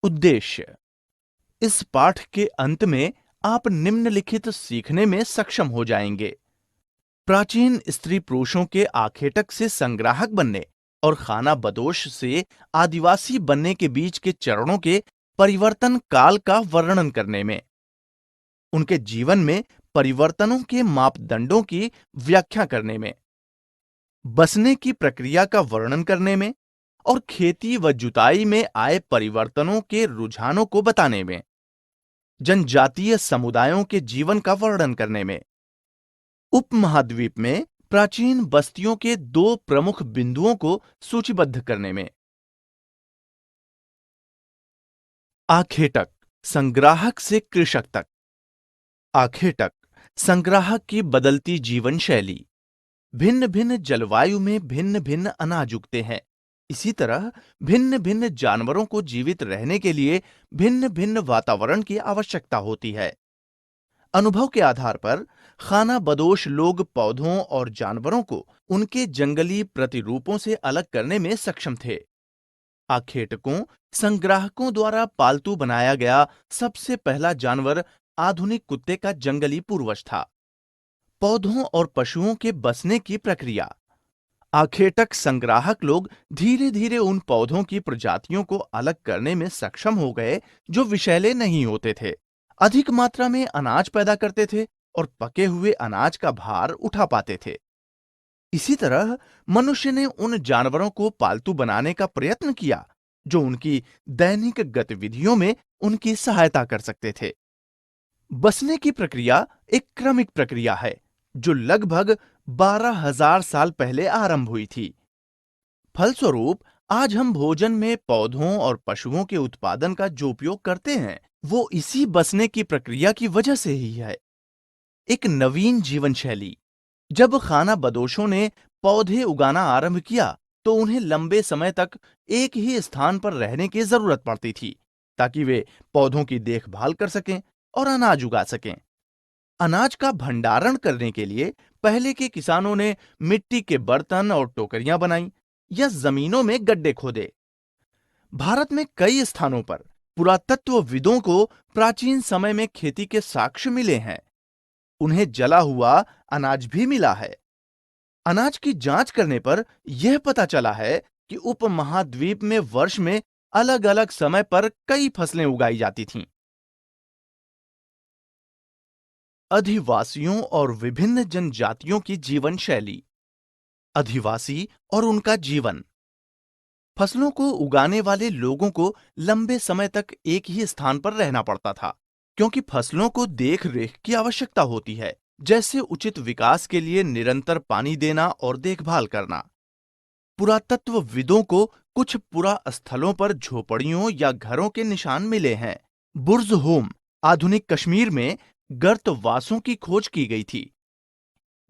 उद्देश्य। इस पाठ के अंत में आप निम्नलिखित सीखने में सक्षम हो जाएंगे। प्राचीन स्त्री पुरुषों के आखेटक से संग्राहक बनने और खाना बदोश से आदिवासी बनने के बीच के चरणों के परिवर्तन काल का वर्णन करने में, उनके जीवन में परिवर्तनों के मापदंडों की व्याख्या करने में, बसने की प्रक्रिया का वर्णन करने में और खेती व जुताई में आए परिवर्तनों के रुझानों को बताने में, जनजातीय समुदायों के जीवन का वर्णन करने में, उपमहाद्वीप में प्राचीन बस्तियों के दो प्रमुख बिंदुओं को सूचीबद्ध करने में। आखेटक, संग्राहक से कृषक तक। आखेटक, संग्राहक की बदलती जीवन शैली। भिन्न भिन्न जलवायु में भिन्न भिन्न अनाज उगते हैं। इसी तरह भिन्न भिन्न जानवरों को जीवित रहने के लिए भिन्न भिन्न वातावरण की आवश्यकता होती है। अनुभव के आधार पर खाना बदोश लोग पौधों और जानवरों को उनके जंगली प्रतिरूपों से अलग करने में सक्षम थे। आखेटकों, संग्राहकों द्वारा पालतू बनाया गया सबसे पहला जानवर आधुनिक कुत्ते का जंगली पूर्वज था। पौधों और पशुओं के बसने की प्रक्रिया। आखेटक संग्राहक लोग धीरे धीरे उन पौधों की प्रजातियों को अलग करने में सक्षम हो गए जो विषैले नहीं होते थे, अधिक मात्रा में अनाज पैदा करते थे और पके हुए अनाज का भार उठा पाते थे। इसी तरह मनुष्य ने उन जानवरों को पालतू बनाने का प्रयत्न किया जो उनकी दैनिक गतिविधियों में उनकी सहायता कर सकते थे। बसने की प्रक्रिया एक क्रमिक प्रक्रिया है जो लगभग 12,000 साल पहले आरंभ हुई थी। फलस्वरूप आज हम भोजन में पौधों और पशुओं के उत्पादन का जो उपयोग करते हैं वो इसी बसने की प्रक्रिया की वजह से ही है। एक नवीन जीवन शैली। जब खाना बदोशों ने पौधे उगाना आरंभ किया तो उन्हें लंबे समय तक एक ही स्थान पर रहने की जरूरत पड़ती थी ताकि वे पौधों की देखभाल कर सकें और अनाज उगा सकें। अनाज का भंडारण करने के लिए पहले के किसानों ने मिट्टी के बर्तन और टोकरियां बनाई या जमीनों में गड्ढे खोदे। भारत में कई स्थानों पर पुरातत्वविदों को प्राचीन समय में खेती के साक्ष्य मिले हैं। उन्हें जला हुआ अनाज भी मिला है। अनाज की जांच करने पर यह पता चला है कि उपमहाद्वीप में वर्ष में अलग-अलग समय पर कई फसलें उगाई जाती थीं। अधिवासियों और विभिन्न जनजातियों की जीवन शैली। अधिवासी और उनका जीवन। फसलों को उगाने वाले लोगों को लंबे समय तक एक ही स्थान पर रहना पड़ता था क्योंकि फसलों को देख रेख की आवश्यकता होती है, जैसे उचित विकास के लिए निरंतर पानी देना और देखभाल करना। पुरातत्वविदों को कुछ पुरा स्थलों पर झोपड़ियों या घरों के निशान मिले हैं। बुर्ज होम, आधुनिक कश्मीर में गर्तवासों की खोज की गई थी।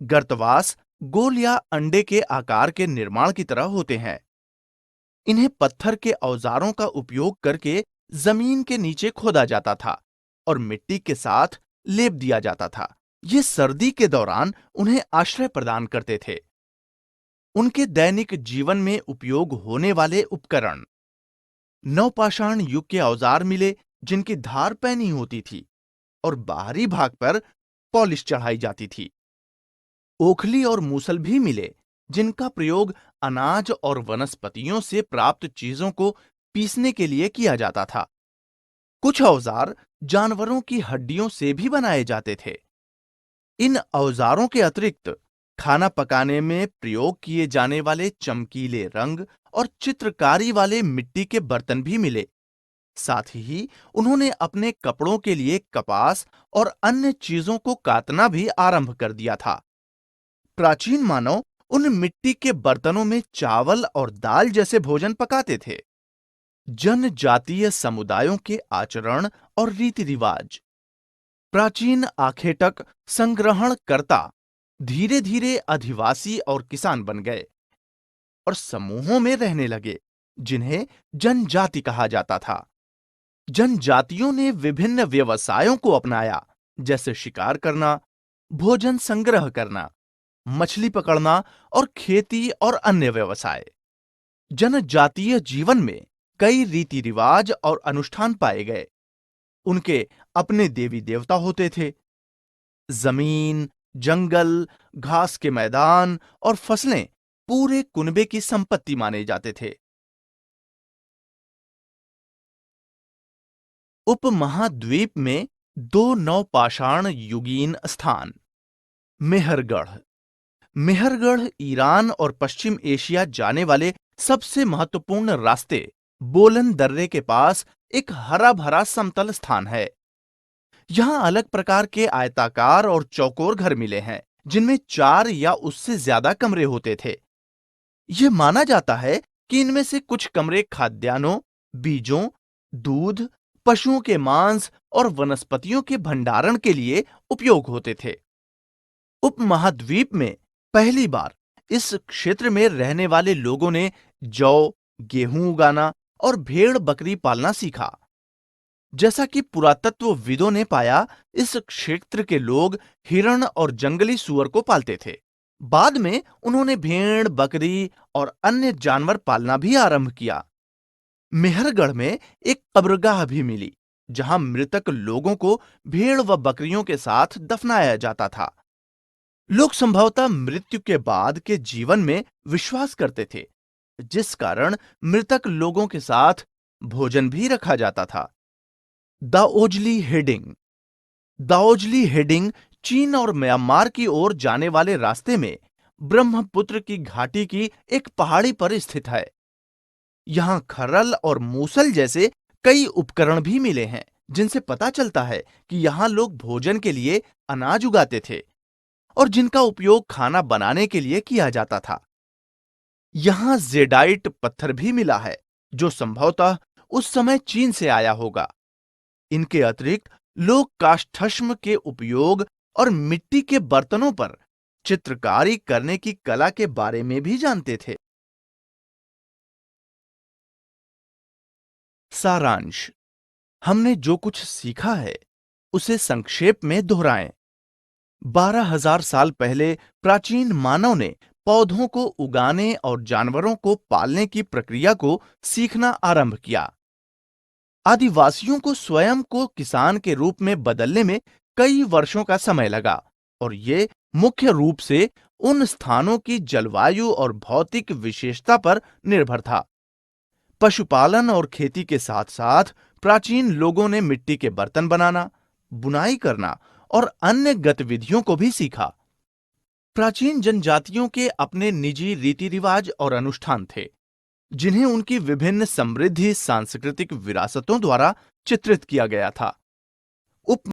गर्तवास गोल या अंडे के आकार के निर्माण की तरह होते हैं। इन्हें पत्थर के औजारों का उपयोग करके जमीन के नीचे खोदा जाता था और मिट्टी के साथ लेप दिया जाता था। ये सर्दी के दौरान उन्हें आश्रय प्रदान करते थे। उनके दैनिक जीवन में उपयोग होने वाले उपकरण। नवपाषाण युग के औजार मिले जिनकी धार पैनी होती थी और बाहरी भाग पर पॉलिश चढ़ाई जाती थी। ओखली और मूसल भी मिले जिनका प्रयोग अनाज और वनस्पतियों से प्राप्त चीजों को पीसने के लिए किया जाता था। कुछ औजार जानवरों की हड्डियों से भी बनाए जाते थे। इन औजारों के अतिरिक्त खाना पकाने में प्रयोग किए जाने वाले चमकीले रंग और चित्रकारी वाले मिट्टी के बर्तन भी मिले। साथ ही उन्होंने अपने कपड़ों के लिए कपास और अन्य चीजों को काटना भी आरंभ कर दिया था। प्राचीन मानव उन मिट्टी के बर्तनों में चावल और दाल जैसे भोजन पकाते थे। जनजातीय समुदायों के आचरण और रीति रिवाज। प्राचीन आखेटक संग्रहणकर्ता धीरे धीरे अधिवासी और किसान बन गए और समूहों में रहने लगे जिन्हें जनजाति कहा जाता था। जनजातियों ने विभिन्न व्यवसायों को अपनाया जैसे शिकार करना, भोजन संग्रह करना, मछली पकड़ना और खेती और अन्य व्यवसाय। जनजातीय जीवन में कई रीति रिवाज और अनुष्ठान पाए गए। उनके अपने देवी देवता होते थे। जमीन, जंगल, घास के मैदान और फसलें पूरे कुनबे की संपत्ति माने जाते थे। उपमहाद्वीप में दो नवपाषाण युगीन स्थान। मेहरगढ़। मेहरगढ़ ईरान और पश्चिम एशिया जाने वाले सबसे महत्वपूर्ण रास्ते बोलन दर्रे के पास एक हरा भरा समतल स्थान है। यहां अलग प्रकार के आयताकार और चौकोर घर मिले हैं, जिनमें 4 या उससे ज्यादा कमरे होते थे। यह माना जाता है कि इनमें से कुछ कमरे खाद्यान्नों, बीजों, दूध, पशुओं के मांस और वनस्पतियों के भंडारण के लिए उपयोग होते थे। उपमहाद्वीप में पहली बार इस क्षेत्र में रहने वाले लोगों ने जौ, गेहूं उगाना और भेड़ बकरी पालना सीखा। जैसा कि पुरातत्वविदों ने पाया, इस क्षेत्र के लोग हिरण और जंगली सुअर को पालते थे। बाद में उन्होंने भेड़, बकरी और अन्य जानवर पालना भी आरंभ किया। मेहरगढ़ में एक कब्रगाह भी मिली, जहां मृतक लोगों को भेड़ व बकरियों के साथ दफनाया जाता था। लोग संभवतः मृत्यु के बाद के जीवन में विश्वास करते थे, जिस कारण मृतक लोगों के साथ भोजन भी रखा जाता था। दाओजली हेडिंग। दाओजली हेडिंग चीन और म्यांमार की ओर जाने वाले रास्ते में ब्रह्मपुत्र की घाटी की एक पहाड़ी पर स्थित है। यहां खरल और मूसल जैसे कई उपकरण भी मिले हैं, जिनसे पता चलता है कि यहां लोग भोजन के लिए अनाज उगाते थे और जिनका उपयोग खाना बनाने के लिए किया जाता था। यहां जेडाइट पत्थर भी मिला है, जो संभवतः उस समय चीन से आया होगा। इनके अतिरिक्त लोग काष्ठश्म के उपयोग और मिट्टी के बर्तनों पर चित्रकारी करने की कला के बारे में भी जानते थे। सारांश। हमने जो कुछ सीखा है उसे संक्षेप में दोहराएं। 12,000 साल पहले प्राचीन मानव ने पौधों को उगाने और जानवरों को पालने की प्रक्रिया को सीखना आरंभ किया। आदिवासियों को स्वयं को किसान के रूप में बदलने में कई वर्षों का समय लगा, और ये मुख्य रूप से उन स्थानों की जलवायु और भौतिक विशेषता पर निर्भर था। पशुपालन और खेती के साथ साथ प्राचीन लोगों ने मिट्टी के बर्तन बनाना, बुनाई करना और अन्य गतिविधियों को भी सीखा। प्राचीन जनजातियों के अपने निजी रीति रिवाज और अनुष्ठान थे, जिन्हें उनकी विभिन्न समृद्ध सांस्कृतिक विरासतों द्वारा चित्रित किया गया था। उप